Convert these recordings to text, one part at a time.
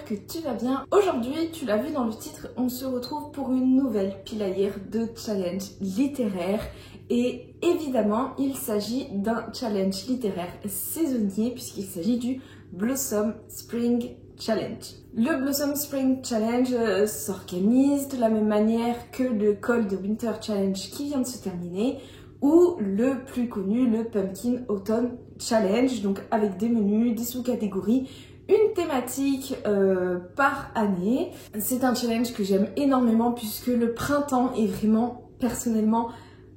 j'espère que tu vas bien. Aujourd'hui, tu l'as vu dans le titre, on se retrouve pour une nouvelle pilaire de challenge littéraire. Et évidemment, il s'agit d'un challenge littéraire saisonnier puisqu'il s'agit du Blossom Spring Challenge. Le Blossom Spring Challenge s'organise de la même manière que le Cold Winter Challenge qui vient de se terminer, ou le plus connu, le Pumpkin Autumn Challenge, donc avec des menus, des sous-catégories, une thématique par année. C'est un challenge que j'aime énormément puisque le printemps est vraiment, personnellement,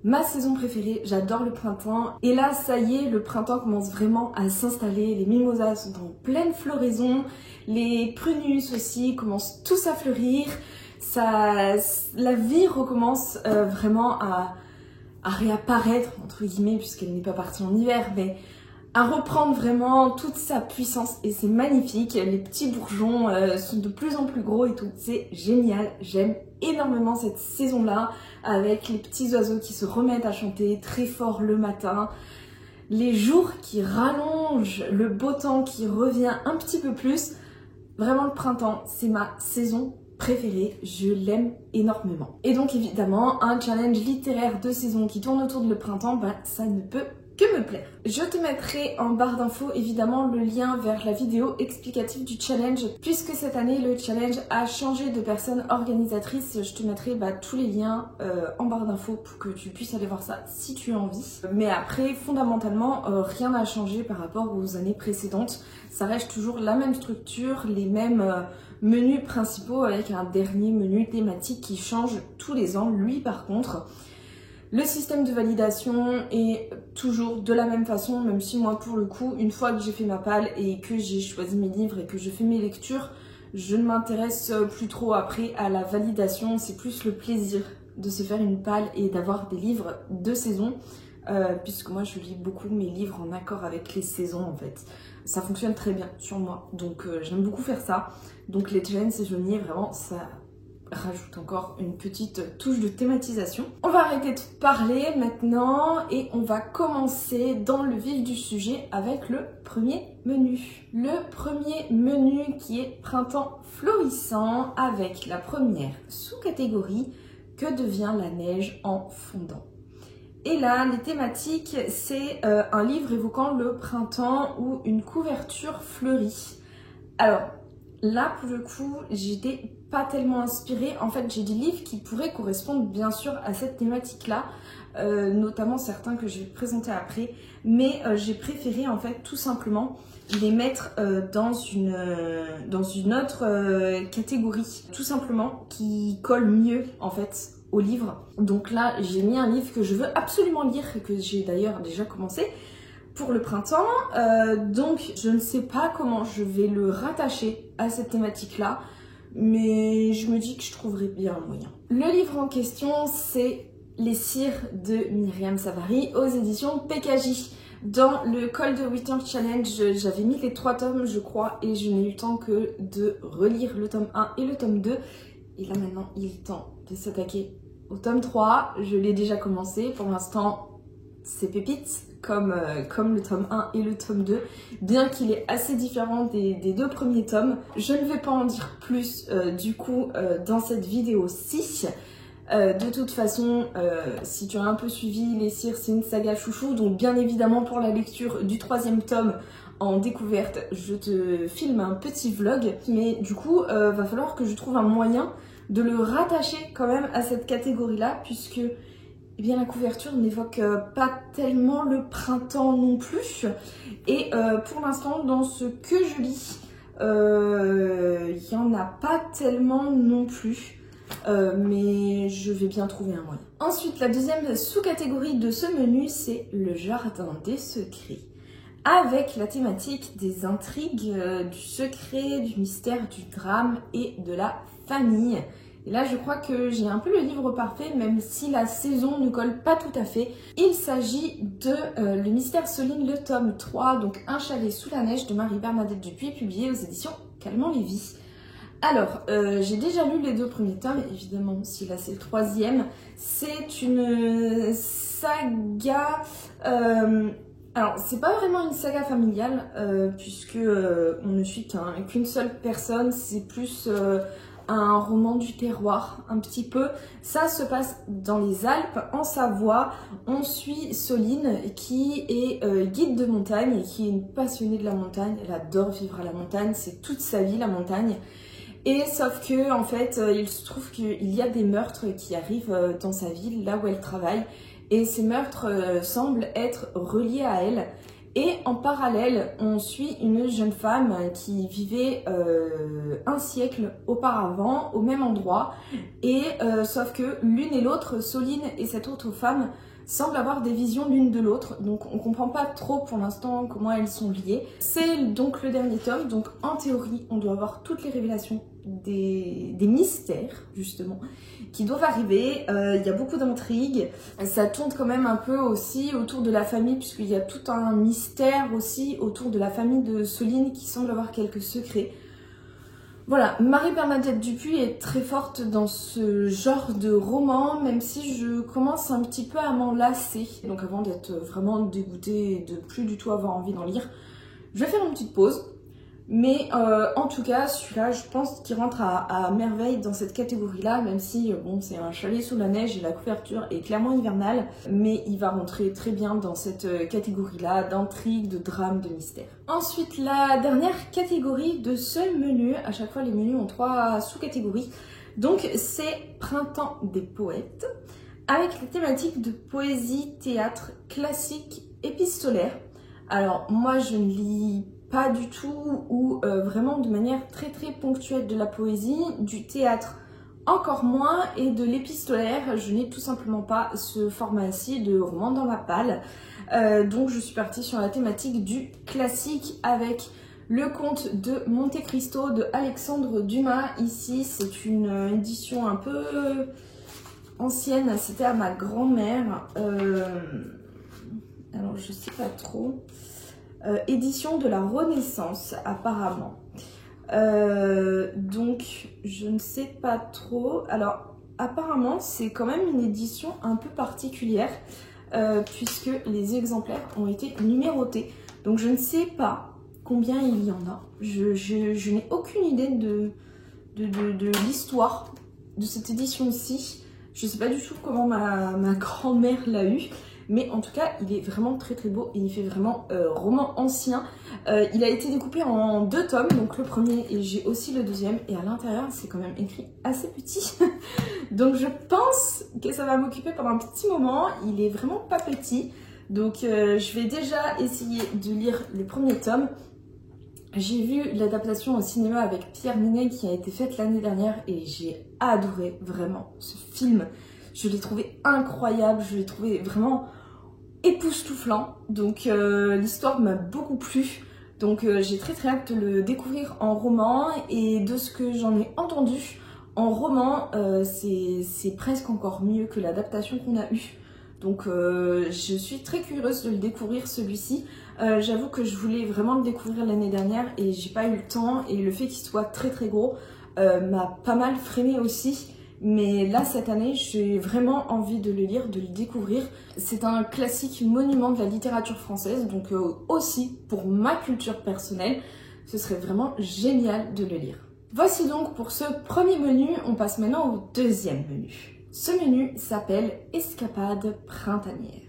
ma saison préférée. J'adore le printemps. Et là, ça y est, le printemps commence vraiment à s'installer. Les mimosas sont en pleine floraison. Les prunus aussi commencent tous à fleurir. La vie recommence vraiment à réapparaître, entre guillemets, puisqu'elle n'est pas partie en hiver, mais à reprendre vraiment toute sa puissance. Et c'est magnifique. Les petits bourgeons sont de plus en plus gros et tout. C'est génial. J'aime énormément cette saison-là, avec les petits oiseaux qui se remettent à chanter très fort le matin, les jours qui rallongent, le beau temps qui revient un petit peu plus. Vraiment, le printemps, c'est ma saison préférée, je l'aime énormément. Et donc évidemment, un challenge littéraire de saison qui tourne autour de le printemps, ça ne peut que me plaire. Je te mettrai en barre d'infos évidemment le lien vers la vidéo explicative du challenge, puisque cette année le challenge a changé de personne organisatrice. Je te mettrai tous les liens en barre d'infos pour que tu puisses aller voir ça si tu as envie. Mais après, fondamentalement, rien n'a changé par rapport aux années précédentes. Ça reste toujours la même structure, les mêmes menus principaux, avec un dernier menu thématique qui change tous les ans. Lui par contre, le système de validation est toujours de la même façon, même si moi pour le coup, une fois que j'ai fait ma palle et que j'ai choisi mes livres et que je fais mes lectures, je ne m'intéresse plus trop après à la validation. C'est plus le plaisir de se faire une palle et d'avoir des livres de saison, puisque moi je lis beaucoup mes livres en accord avec les saisons en fait. Ça fonctionne très bien sur moi, donc j'aime beaucoup faire ça. Donc les challenges saisonniers, vraiment ça rajoute encore une petite touche de thématisation. On va arrêter de parler maintenant et on va commencer dans le vif du sujet avec le premier menu. Le premier menu qui est printemps florissant, avec la première sous-catégorie, que devient la neige en fondant. Et là, les thématiques, c'est un livre évoquant le printemps ou une couverture fleurie. Alors là, pour le coup, j'étais pas tellement inspirée. En fait, j'ai des livres qui pourraient correspondre bien sûr à cette thématique-là, notamment certains que je vais présenter après, mais j'ai préféré en fait tout simplement les mettre dans une autre catégorie, tout simplement, qui colle mieux en fait au livre. Donc là, j'ai mis un livre que je veux absolument lire, que j'ai d'ailleurs déjà commencé pour le printemps, donc je ne sais pas comment je vais le rattacher à cette thématique-là, mais je me dis que je trouverai bien un moyen. Le livre en question, c'est Les Cires de Myriam Savary aux éditions PKJ. Dans le Cold Winter Challenge, j'avais mis les 3 tomes, je crois, et je n'ai eu le temps que de relire le tome 1 et le tome 2. Et là maintenant, il est temps de s'attaquer au tome 3. Je l'ai déjà commencé, pour l'instant, c'est pépite. Comme le tome 1 et le tome 2, bien qu'il est assez différent des 2 premiers tomes. Je ne vais pas en dire plus du coup dans cette vidéo-ci. De toute façon, si tu as un peu suivi, Les Cires, c'est une saga chouchou, donc bien évidemment pour la lecture du 3e tome en découverte, je te filme un petit vlog, mais du coup, va falloir que je trouve un moyen de le rattacher quand même à cette catégorie-là, puisque eh bien, la couverture n'évoque pas tellement le printemps non plus. Et pour l'instant, dans ce que je lis, il n'y en a pas tellement non plus. Mais je vais bien trouver un moyen. Ensuite, la deuxième sous-catégorie de ce menu, c'est le jardin des secrets, avec la thématique des intrigues, du secret, du mystère, du drame et de la famille. Et là, je crois que j'ai un peu le livre parfait, même si la saison ne colle pas tout à fait. Il s'agit de Le Mystère Soline, le tome 3, donc Un chalet sous la neige de Marie-Bernadette Dupuis, publié aux éditions Calment Lévy. Alors, j'ai déjà lu les 2 premiers tomes, évidemment, si là c'est le 3e. C'est une saga Alors, c'est pas vraiment une saga familiale, puisque on ne suit qu'une seule personne, c'est plus un roman du terroir, un petit peu. Ça se passe dans les Alpes, en Savoie. On suit Soline, qui est guide de montagne et qui est une passionnée de la montagne. Elle adore vivre à la montagne, c'est toute sa vie la montagne. Et sauf que, en fait, il se trouve qu'il y a des meurtres qui arrivent dans sa ville, là où elle travaille. Et ces meurtres semblent être reliés à elle. Et en parallèle, on suit une jeune femme qui vivait un siècle auparavant au même endroit. Et sauf que l'une et l'autre, Soline et cette autre femme, semblent avoir des visions l'une de l'autre. Donc on comprend pas trop pour l'instant comment elles sont liées. C'est donc le dernier tome. Donc en théorie, on doit avoir toutes les révélations des mystères, justement, qui doivent arriver. Il y a beaucoup d'intrigues. Ça tourne quand même un peu aussi autour de la famille, puisqu'il y a tout un mystère aussi autour de la famille de Soline qui semble avoir quelques secrets. Voilà, Marie-Bernadette Dupuis est très forte dans ce genre de roman, même si je commence un petit peu à m'en lasser. Donc avant d'être vraiment dégoûtée et de plus du tout avoir envie d'en lire, je vais faire une petite pause. Mais en tout cas, celui-là, je pense qu'il rentre à merveille dans cette catégorie-là, même si, bon, c'est un chalet sous la neige et la couverture est clairement hivernale, mais il va rentrer très bien dans cette catégorie-là d'intrigue, de drame, de mystère. Ensuite, la dernière catégorie de ce menu, à chaque fois les menus ont 3 sous-catégories, donc c'est Printemps des poètes, avec la thématique de poésie, théâtre, classique, épistolaire. Alors, moi, je ne lis pas du tout ou vraiment de manière très ponctuelle de la poésie, du théâtre encore moins et de l'épistolaire. Je n'ai tout simplement pas ce format-ci de roman dans ma palle. Donc je suis partie sur la thématique du classique avec le Comte de Monte Cristo de Alexandre Dumas. Ici c'est une édition un peu ancienne, c'était à ma grand-mère. Alors je sais pas trop. Édition de la Renaissance apparemment. Donc je ne sais pas trop. Alors apparemment c'est quand même une édition un peu particulière puisque les exemplaires ont été numérotés. Donc je ne sais pas combien il y en a. Je n'ai aucune idée de l'histoire de cette édition-ci. Je ne sais pas du tout comment ma grand-mère l'a eu. Mais en tout cas, il est vraiment très beau et il fait vraiment roman ancien. Il a été découpé en 2 tomes, donc le premier et j'ai aussi le deuxième. Et à l'intérieur, c'est quand même écrit assez petit. Donc je pense que ça va m'occuper pendant un petit moment. Il est vraiment pas petit. Donc je vais déjà essayer de lire le premier tome. J'ai vu l'adaptation au cinéma avec Pierre Ninet qui a été faite l'année dernière et j'ai adoré vraiment ce film. Je l'ai trouvé incroyable, je l'ai trouvé vraiment époustouflant, donc l'histoire m'a beaucoup plu, donc j'ai très hâte de le découvrir en roman et de ce que j'en ai entendu en roman, c'est presque encore mieux que l'adaptation qu'on a eue, donc je suis très curieuse de le découvrir celui-ci. J'avoue que je voulais vraiment le découvrir l'année dernière et j'ai pas eu le temps et le fait qu'il soit très gros m'a pas mal freiné aussi. Mais là, cette année, j'ai vraiment envie de le lire, de le découvrir. C'est un classique monument de la littérature française, donc aussi pour ma culture personnelle, ce serait vraiment génial de le lire. Voici donc pour ce premier menu, on passe maintenant au deuxième menu. Ce menu s'appelle Escapade printanière.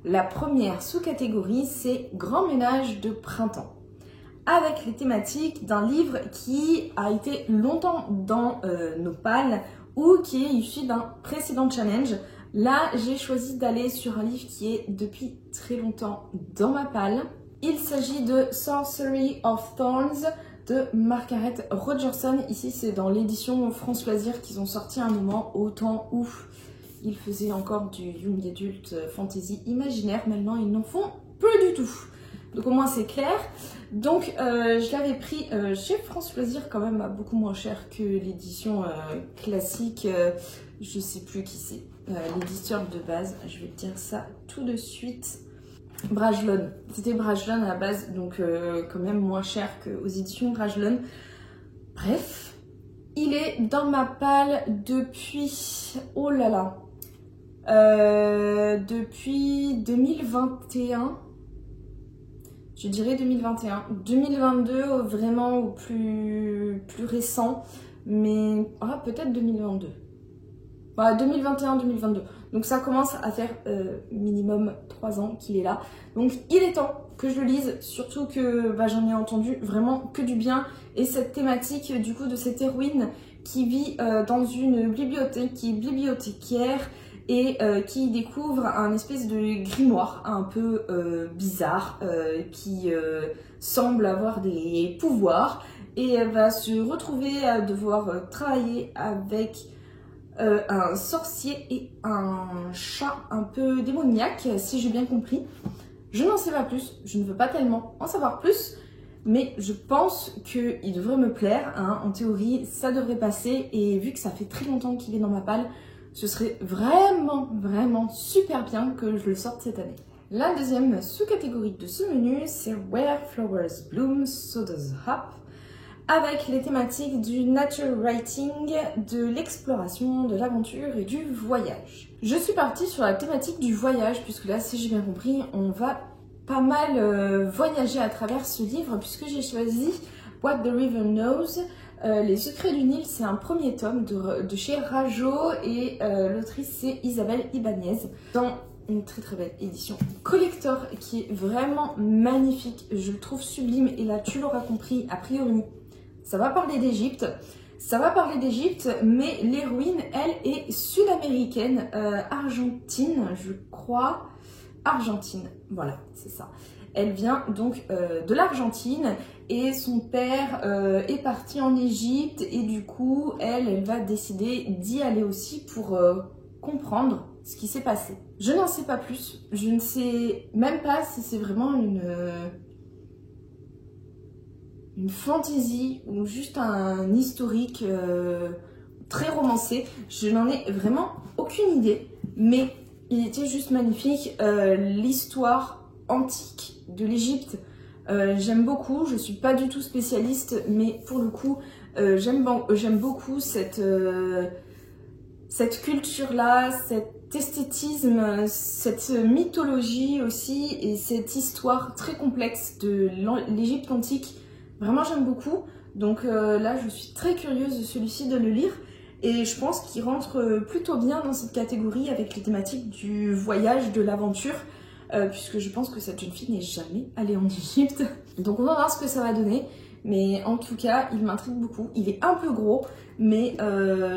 La première sous-catégorie, c'est Grand ménage de printemps, avec les thématiques d'un livre qui a été longtemps dans nos palles ou qui est issu d'un précédent challenge. Là, j'ai choisi d'aller sur un livre qui est depuis très longtemps dans ma palle. Il s'agit de Sorcery of Thorns de Margaret Rogerson. Ici, c'est dans l'édition France Loisirs qu'ils ont sorti un moment au temps où ils faisaient encore du young adult fantasy imaginaire. Maintenant, ils n'en font plus du tout. Donc au moins c'est clair. Donc je l'avais pris chez France Loisirs quand même à beaucoup moins cher que l'édition classique. Je sais plus qui c'est. L'éditeur de base, je vais te dire ça tout de suite. Brajlon. C'était Brajlon à la base, donc quand même moins cher qu'aux éditions Brajlon. Bref, il est dans ma palle depuis... Oh là là. Depuis 2021. Je dirais 2021. 2022 vraiment au plus récent, mais peut-être 2022. Voilà, 2021-2022. Donc ça commence à faire minimum 3 ans qu'il est là. Donc il est temps que je le lise, surtout que j'en ai entendu vraiment que du bien. Et cette thématique du coup de cette héroïne qui vit dans une bibliothèque, qui est bibliothécaire et qui découvre un espèce de grimoire un peu bizarre qui semble avoir des pouvoirs. Et elle va se retrouver à devoir travailler avec un sorcier et un chat un peu démoniaque, si j'ai bien compris. Je n'en sais pas plus, je ne veux pas tellement en savoir plus, mais je pense qu'il devrait me plaire, hein. En théorie, ça devrait passer, et vu que ça fait très longtemps qu'il est dans ma palle, ce serait vraiment super bien que je le sorte cette année. La deuxième sous-catégorie de ce menu, c'est Where Flowers Bloom, So Does Hop, avec les thématiques du nature writing, de l'exploration, de l'aventure et du voyage. Je suis partie sur la thématique du voyage, puisque là, si j'ai bien compris, on va pas mal voyager à travers ce livre, puisque j'ai choisi What the River Knows. Les Secrets du Nil, c'est un premier tome de chez Rajo, et l'autrice c'est Isabelle Ibanez, dans une très belle édition collector qui est vraiment magnifique. Je le trouve sublime, et là tu l'auras compris, a priori ça va parler d'Égypte. Ça va parler d'Égypte, mais l'héroïne, elle, est sud-américaine, argentine, je crois. Argentine, voilà, c'est ça. Elle vient donc de l'Argentine, et son père est parti en Égypte, et du coup, elle va décider d'y aller aussi pour comprendre ce qui s'est passé. Je n'en sais pas plus. Je ne sais même pas si c'est vraiment une fantaisie ou juste un historique très romancé. Je n'en ai vraiment aucune idée, mais il était juste magnifique. L'histoire antique de l'Égypte, j'aime beaucoup. Je suis pas du tout spécialiste, mais pour le coup, j'aime beaucoup cette culture-là, cet esthétisme, cette mythologie aussi, et cette histoire très complexe de l'Égypte antique. Vraiment, j'aime beaucoup. Donc là, je suis très curieuse de celui-ci, de le lire. Et je pense qu'il rentre plutôt bien dans cette catégorie avec les thématiques du voyage, de l'aventure. Puisque je pense que cette jeune fille n'est jamais allée en Égypte. Donc on va voir ce que ça va donner. Mais en tout cas, il m'intrigue beaucoup. Il est un peu gros, mais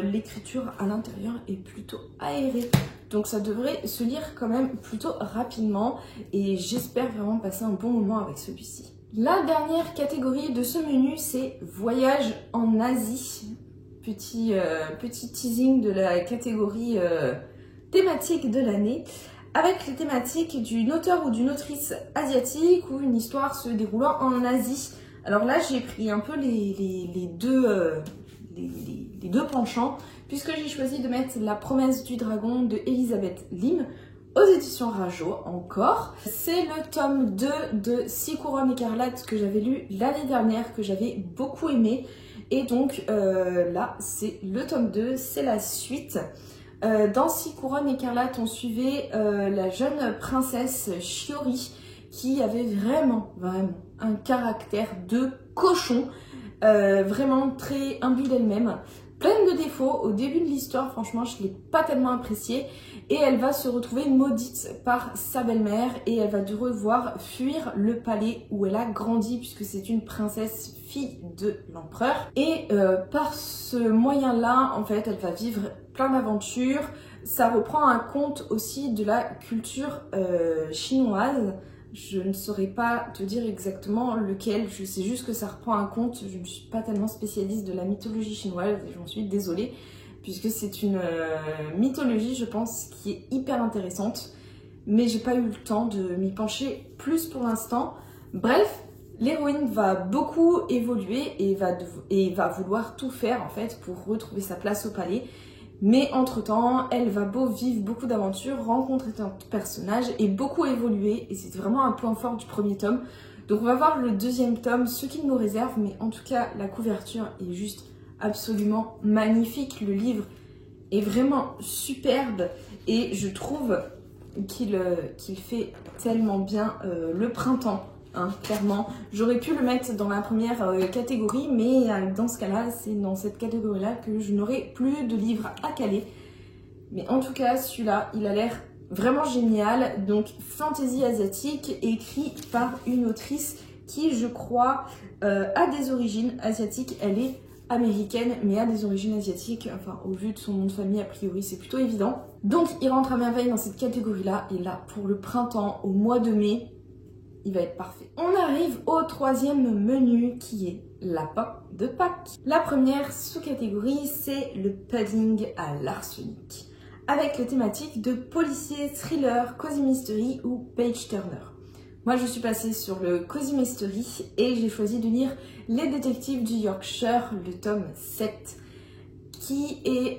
l'écriture à l'intérieur est plutôt aérée. Donc ça devrait se lire quand même plutôt rapidement. Et j'espère vraiment passer un bon moment avec celui-ci. La dernière catégorie de ce menu, c'est Voyage en Asie. Petit teasing de la catégorie thématique de l'année, avec les thématiques d'une auteure ou d'une autrice asiatique ou une histoire se déroulant en Asie. Alors là, j'ai pris un peu les deux penchants, puisque j'ai choisi de mettre La Promesse du Dragon de Elisabeth Lim, aux éditions Rajo encore. C'est le tome 2 de Six Couronnes écarlates que j'avais lu l'année dernière, que j'avais beaucoup aimé. Et donc là, c'est le tome 2, c'est la suite. Dans Six Couronnes écarlates, on suivait la jeune princesse Shiori, qui avait vraiment un caractère de cochon, vraiment très imbu d'elle-même, pleine de défauts. Au début de l'histoire, franchement, je ne l'ai pas tellement appréciée, et elle va se retrouver maudite par sa belle-mère, et elle va devoir fuir le palais où elle a grandi, puisque c'est une princesse fille de l'empereur. Et par ce moyen-là, en fait, elle va vivre plein d'aventures. Ça reprend un conte aussi de la culture chinoise. Je ne saurais pas te dire exactement lequel, je sais juste que ça reprend un conte. Je ne suis pas tellement spécialiste de la mythologie chinoise et j'en suis désolée, puisque c'est une mythologie, je pense, qui est hyper intéressante, mais j'ai pas eu le temps de m'y pencher plus pour l'instant. Bref, l'héroïne va beaucoup évoluer et va vouloir tout faire en fait pour retrouver sa place au palais. Mais entre-temps, elle va vivre beaucoup d'aventures, rencontrer tant de personnages et beaucoup évoluer. Et c'est vraiment un point fort du premier tome. Donc on va voir le deuxième tome, ce qu'il nous réserve. Mais en tout cas, la couverture est juste absolument magnifique. Le livre est vraiment superbe. Et je trouve qu'il fait tellement bien le printemps. hein, clairement. J'aurais pu le mettre dans la première catégorie, mais dans ce cas-là, c'est dans cette catégorie-là que je n'aurai plus de livres à caler. Mais en tout cas, celui-là, il a l'air vraiment génial. Donc, fantasy asiatique, écrit par une autrice qui, je crois, a des origines asiatiques. Elle est américaine, mais a des origines asiatiques. Enfin, au vu de son nom de famille, a priori, c'est plutôt évident. Donc, il rentre à merveille dans cette catégorie-là. Et là, pour le printemps, au mois de mai, il va être parfait. On arrive au troisième menu qui est lapin de Pâques. La première sous-catégorie, c'est le pudding à l'arsenic, avec la thématique de policier, thriller, cozy mystery ou page turner. Moi, je suis passée sur le cozy mystery et j'ai choisi de lire Les détectives du Yorkshire, le tome 7, qui est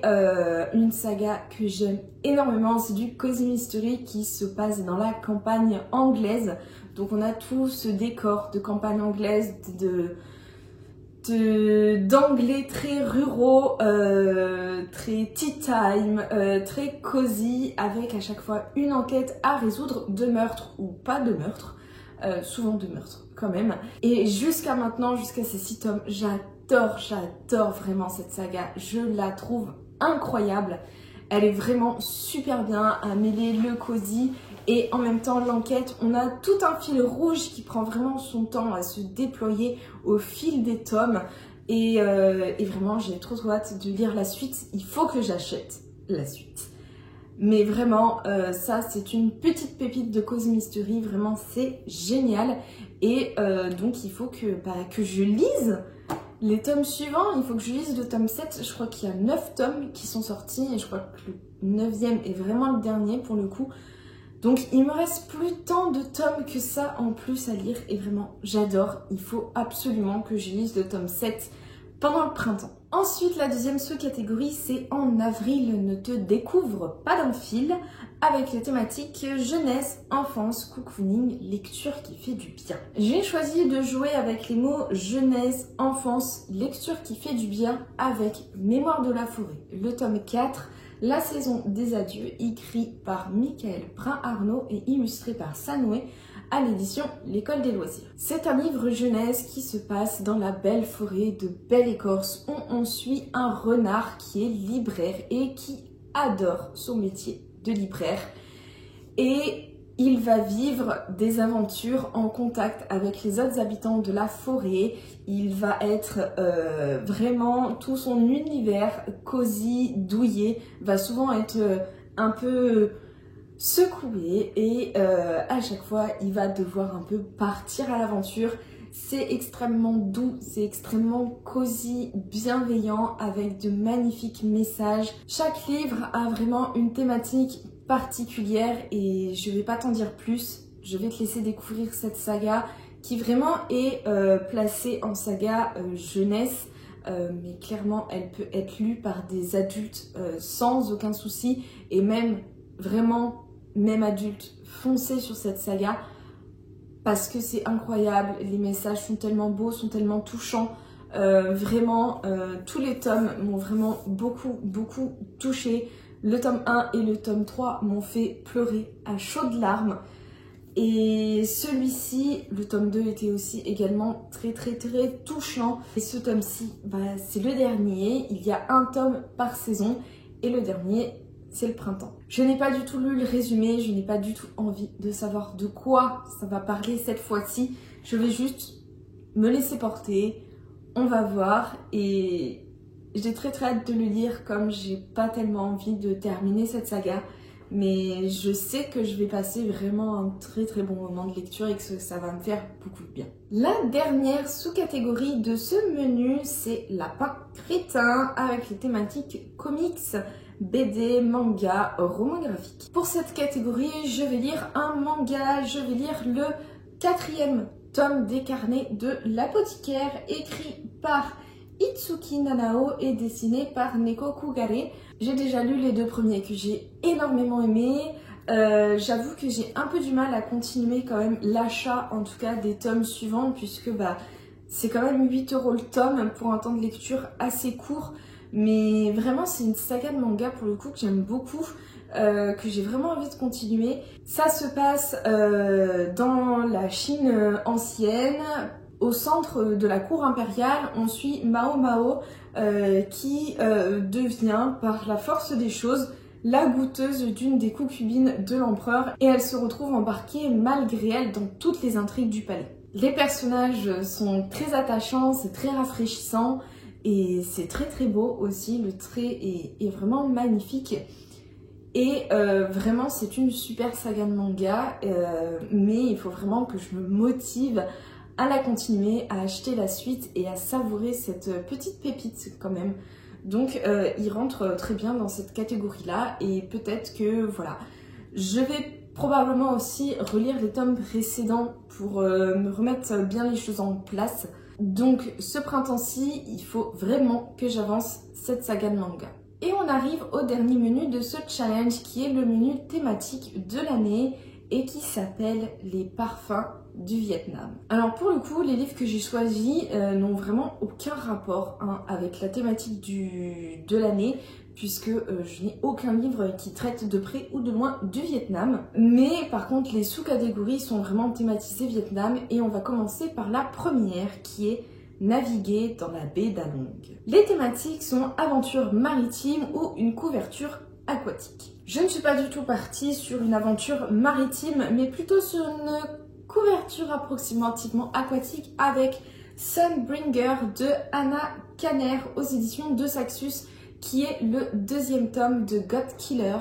une saga que j'aime énormément. C'est du cozy mystery qui se passe dans la campagne anglaise. Donc on a tout ce décor de campagne anglaise, d'anglais très ruraux, très tea time, très cosy, avec à chaque fois une enquête à résoudre, de meurtre ou pas de meurtre, souvent de meurtre quand même. Et jusqu'à maintenant, jusqu'à ces 6 tomes, j'adore vraiment cette saga, je la trouve incroyable. Elle est vraiment super bien à mêler le cosy et en même temps l'enquête. On a tout un fil rouge qui prend vraiment son temps à se déployer au fil des tomes. Et vraiment, j'ai trop hâte de lire la suite. Il faut que j'achète la suite. Mais vraiment, ça c'est une petite pépite de cozy mystery. Vraiment, c'est génial. Et donc il faut que je lise les tomes suivants. Il faut que je lise le tome 7. Je crois qu'il y a 9 tomes qui sont sortis. Et je crois que le 9e est vraiment le dernier pour le coup. Donc il me reste plus tant de tomes que ça en plus à lire. Et vraiment, j'adore. Il faut absolument que je lise le tome 7 pendant le printemps. Ensuite, la deuxième sous-catégorie, c'est En avril ne te découvre pas d'un fil, avec les thématiques jeunesse, enfance, cocooning, lecture qui fait du bien. J'ai choisi de jouer avec les mots jeunesse, enfance, lecture qui fait du bien avec Mémoire de la forêt, le tome 4, La saison des adieux, écrit par Michael Brun-Arnaud et illustré par Sanoé, à l'édition L'École des loisirs. C'est un livre jeunesse qui se passe dans la belle forêt de Belle-Écorce où on suit un renard qui est libraire et qui adore son métier de libraire. Et il va vivre des aventures en contact avec les autres habitants de la forêt. Il va être vraiment tout son univers cosy, douillet, va souvent être un peu secoué et à chaque fois il va devoir un peu partir à l'aventure. C'est extrêmement doux, c'est extrêmement cosy, bienveillant, avec de magnifiques messages. Chaque livre a vraiment une thématique particulière et je vais pas t'en dire plus. Je vais te laisser découvrir cette saga qui vraiment est placée en saga jeunesse. Mais clairement elle peut être lue par des adultes sans aucun souci, et même vraiment, même adulte, foncez sur cette saga parce que c'est incroyable. Les messages sont tellement beaux, sont tellement touchants. Vraiment, tous les tomes m'ont vraiment beaucoup touchée. Le tome 1 et le tome 3 m'ont fait pleurer à chaudes larmes. Et celui-ci, le tome 2, était aussi également très touchant. Et ce tome-ci, c'est le dernier. Il y a un tome par saison et le dernier, c'est le printemps. Je n'ai pas du tout lu le résumé, je n'ai pas du tout envie de savoir de quoi ça va parler cette fois-ci. Je vais juste me laisser porter, on va voir, et j'ai très hâte de le lire, comme j'ai pas tellement envie de terminer cette saga. Mais je sais que je vais passer vraiment un très bon moment de lecture et que ça va me faire beaucoup de bien. La dernière sous-catégorie de ce menu, c'est Lapin crétin, avec les thématiques comics, BD, manga, roman graphique. Pour cette catégorie, je vais lire un manga, je vais lire le 4e tome des carnets de l'apothicaire, écrit par Itsuki Nanao et dessiné par Neko Kugare. J'ai déjà lu les 2 premiers que j'ai énormément aimés. J'avoue que j'ai un peu du mal à continuer quand même l'achat, en tout cas des tomes suivants, puisque c'est quand même 8 € le tome pour un temps de lecture assez court. Mais vraiment, c'est une saga de manga pour le coup que j'aime beaucoup. que j'ai vraiment envie de continuer. Ça se passe dans la Chine ancienne, au centre de la cour impériale. On suit Mao Mao qui devient par la force des choses la goûteuse d'une des concubines de l'empereur et elle se retrouve embarquée malgré elle dans toutes les intrigues du palais. Les personnages sont très attachants, c'est très rafraîchissant et c'est très très beau aussi, le trait est vraiment magnifique. Et vraiment c'est une super saga de manga, mais il faut vraiment que je me motive à la continuer, à acheter la suite et à savourer cette petite pépite quand même. Donc il rentre très bien dans cette catégorie là et peut-être que voilà, je vais probablement aussi relire les tomes précédents pour me remettre bien les choses en place. Donc ce printemps-ci, il faut vraiment que j'avance cette saga de manga. Et on arrive au dernier menu de ce challenge qui est le menu thématique de l'année et qui s'appelle les parfums du Vietnam. Alors pour le coup, les livres que j'ai choisis n'ont vraiment aucun rapport avec la thématique de l'année puisque je n'ai aucun livre qui traite de près ou de loin du Vietnam. Mais par contre, les sous-catégories sont vraiment thématisées Vietnam et on va commencer par la première qui est naviguer dans la baie d'Along. Les thématiques sont aventure maritime ou une couverture aquatique. Je ne suis pas du tout partie sur une aventure maritime, mais plutôt sur une couverture approximativement aquatique avec Sunbringer de Anna Kanner aux éditions de Saxus, qui est le deuxième tome de God Killer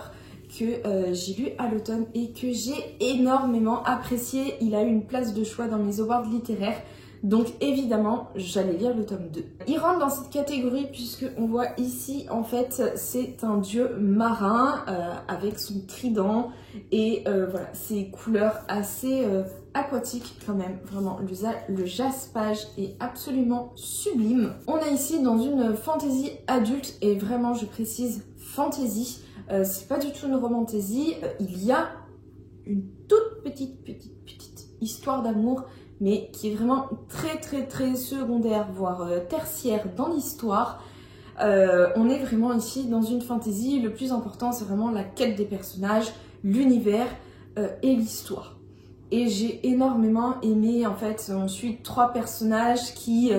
que j'ai lu à l'automne et que j'ai énormément apprécié. Il a eu une place de choix dans mes awards littéraires. Donc évidemment, j'allais lire le tome 2. Il rentre dans cette catégorie puisque on voit ici, en fait, c'est un dieu marin avec son trident et voilà, ses couleurs assez aquatiques quand même. Vraiment, le jaspage est absolument sublime. On est ici dans une fantaisie adulte et vraiment, je précise, fantaisie. C'est pas du tout une romantaisie. Il y a une toute petite histoire d'amour, mais qui est vraiment très secondaire, voire tertiaire dans l'histoire. On est vraiment ici dans une fantaisie. Le plus important, c'est vraiment la quête des personnages, l'univers et l'histoire. Et j'ai énormément aimé, en fait, on suit 3 personnages qui,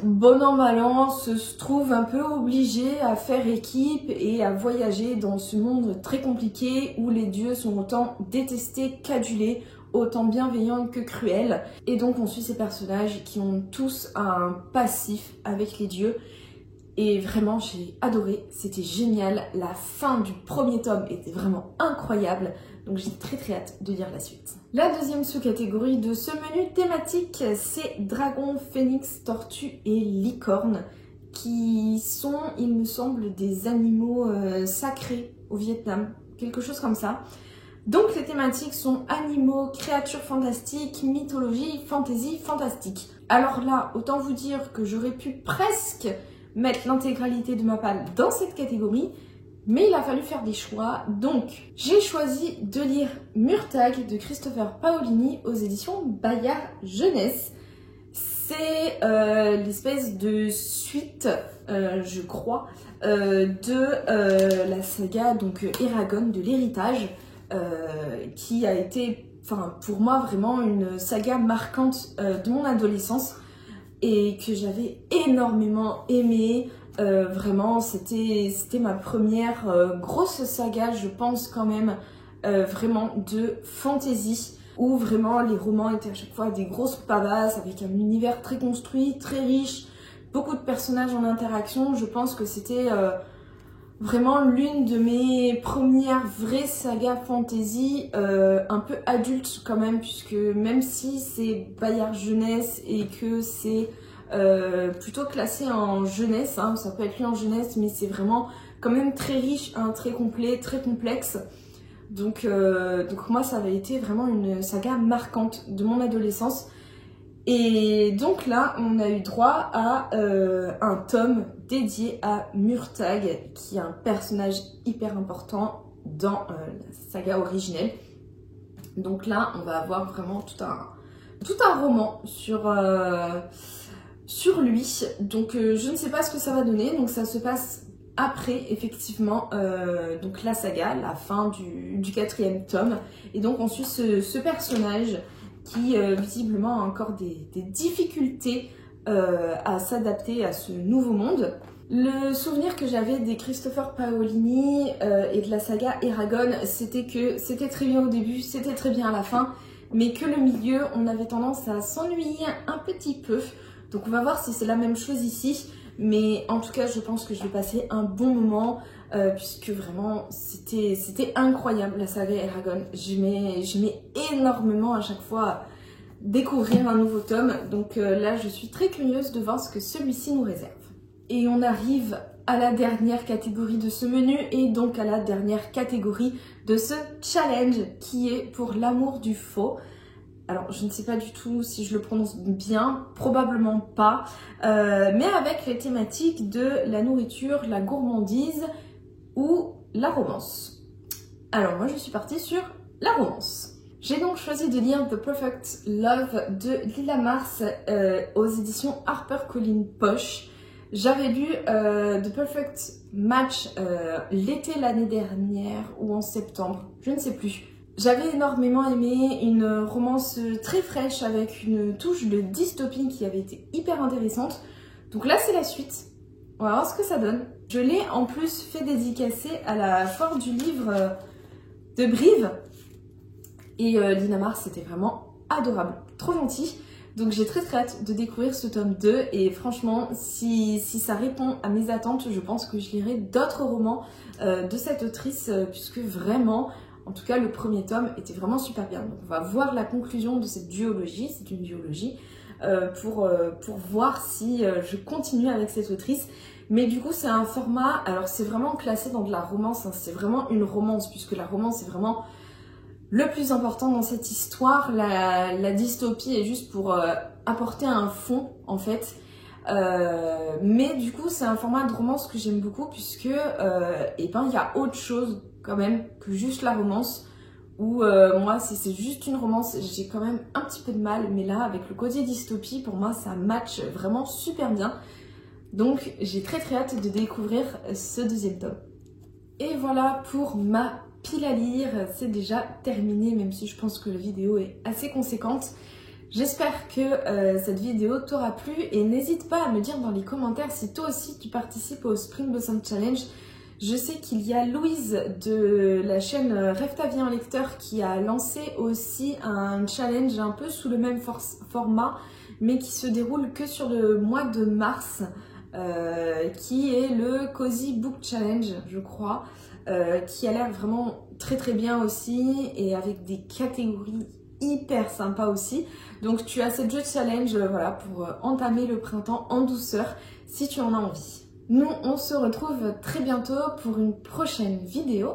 bon an mal an, se trouvent un peu obligés à faire équipe et à voyager dans ce monde très compliqué où les dieux sont autant détestés qu'adulés, autant bienveillants que cruels. Et donc on suit ces personnages qui ont tous un passif avec les dieux. Et vraiment j'ai adoré, c'était génial. La fin du premier tome était vraiment incroyable. Donc j'ai très hâte de lire la suite. La deuxième sous-catégorie de ce menu thématique, c'est Dragon, Phénix, Tortue et Licorne, qui sont, il me semble, des animaux sacrés au Vietnam, quelque chose comme ça. Donc les thématiques sont animaux, créatures fantastiques, mythologie, fantasy, fantastique. Alors là, autant vous dire que j'aurais pu presque mettre l'intégralité de ma palle dans cette catégorie, mais il a fallu faire des choix. Donc j'ai choisi de lire Murtag de Christopher Paolini aux éditions Bayard Jeunesse. C'est l'espèce de suite, je crois, de la saga donc Eragon de l'héritage. Qui a été, enfin pour moi vraiment une saga marquante de mon adolescence et que j'avais énormément aimé. Vraiment c'était ma première grosse saga, je pense quand même, vraiment de fantasy où vraiment les romans étaient à chaque fois des grosses pavasses avec un univers très construit, très riche, beaucoup de personnages en interaction. Je pense que c'était vraiment l'une de mes premières vraies sagas fantasy, un peu adulte quand même, puisque même si c'est Bayard Jeunesse et que c'est plutôt classé en jeunesse, hein, ça peut être lu en jeunesse, mais c'est vraiment quand même très riche, hein, très complet, très complexe. Donc moi ça avait été vraiment une saga marquante de mon adolescence. Et donc là, on a eu droit à un tome dédié à Murtag, qui est un personnage hyper important dans la saga originelle. Donc là, on va avoir vraiment tout un roman sur lui. Donc je ne sais pas ce que ça va donner. Donc ça se passe après effectivement donc la saga, la fin du 4e tome. Et donc on suit ce personnage qui visiblement a encore des difficultés à s'adapter à ce nouveau monde. Le souvenir que j'avais des Christopher Paolini et de la saga Eragon, c'était que c'était très bien au début, c'était très bien à la fin, mais que le milieu, on avait tendance à s'ennuyer un petit peu. Donc on va voir si c'est la même chose ici, mais en tout cas je pense que je vais passer un bon moment, puisque vraiment c'était incroyable la saga Eragon. J'aimais énormément à chaque fois à découvrir un nouveau tome, donc là je suis très curieuse de voir ce que celui-ci nous réserve. Et on arrive à la dernière catégorie de ce menu et donc à la dernière catégorie de ce challenge qui est pour l'amour du faux. Alors je ne sais pas du tout si je le prononce bien, probablement pas, mais avec les thématiques de la nourriture, la gourmandise ou la romance. Alors moi je suis partie sur la romance. J'ai donc choisi de lire The Perfect Love de Lila Mars aux éditions HarperCollins Poche. J'avais lu The Perfect Match l'été l'année dernière ou en septembre, je ne sais plus. J'avais énormément aimé une romance très fraîche avec une touche de dystopie qui avait été hyper intéressante. Donc là c'est la suite, on va voir ce que ça donne. Je l'ai en plus fait dédicacer à la foire du livre de Brive. Et Lila Mars c'était vraiment adorable, trop gentil. Donc j'ai très hâte de découvrir ce tome 2 et franchement si ça répond à mes attentes, je pense que je lirai d'autres romans de cette autrice puisque vraiment, en tout cas le premier tome était vraiment super bien. Donc on va voir la conclusion de cette duologie, c'est une duologie, pour voir si je continue avec cette autrice. Mais du coup c'est un format, alors c'est vraiment classé dans de la romance, hein, c'est vraiment une romance puisque la romance c'est vraiment le plus important dans cette histoire. La dystopie est juste pour apporter un fond en fait. Mais du coup c'est un format de romance que j'aime beaucoup puisque et ben il y a autre chose quand même que juste la romance. Où moi si c'est juste une romance j'ai quand même un petit peu de mal. Mais là avec le côté dystopie pour moi ça match vraiment super bien. Donc j'ai très hâte de découvrir ce deuxième tome. Et voilà pour ma pile à lire, c'est déjà terminé même si je pense que la vidéo est assez conséquente. J'espère que cette vidéo t'aura plu et n'hésite pas à me dire dans les commentaires si toi aussi tu participes au Spring Blossom Challenge. Je sais qu'il y a Louise de la chaîne Rêve ta vie en lecteur qui a lancé aussi un challenge un peu sous le même format mais qui se déroule que sur le mois de mars. Qui est le Cozy Book Challenge, je crois, qui a l'air vraiment très bien aussi et avec des catégories hyper sympas aussi. Donc tu as cette jeu challenge voilà, pour entamer le printemps en douceur si tu en as envie. Nous on se retrouve très bientôt pour une prochaine vidéo.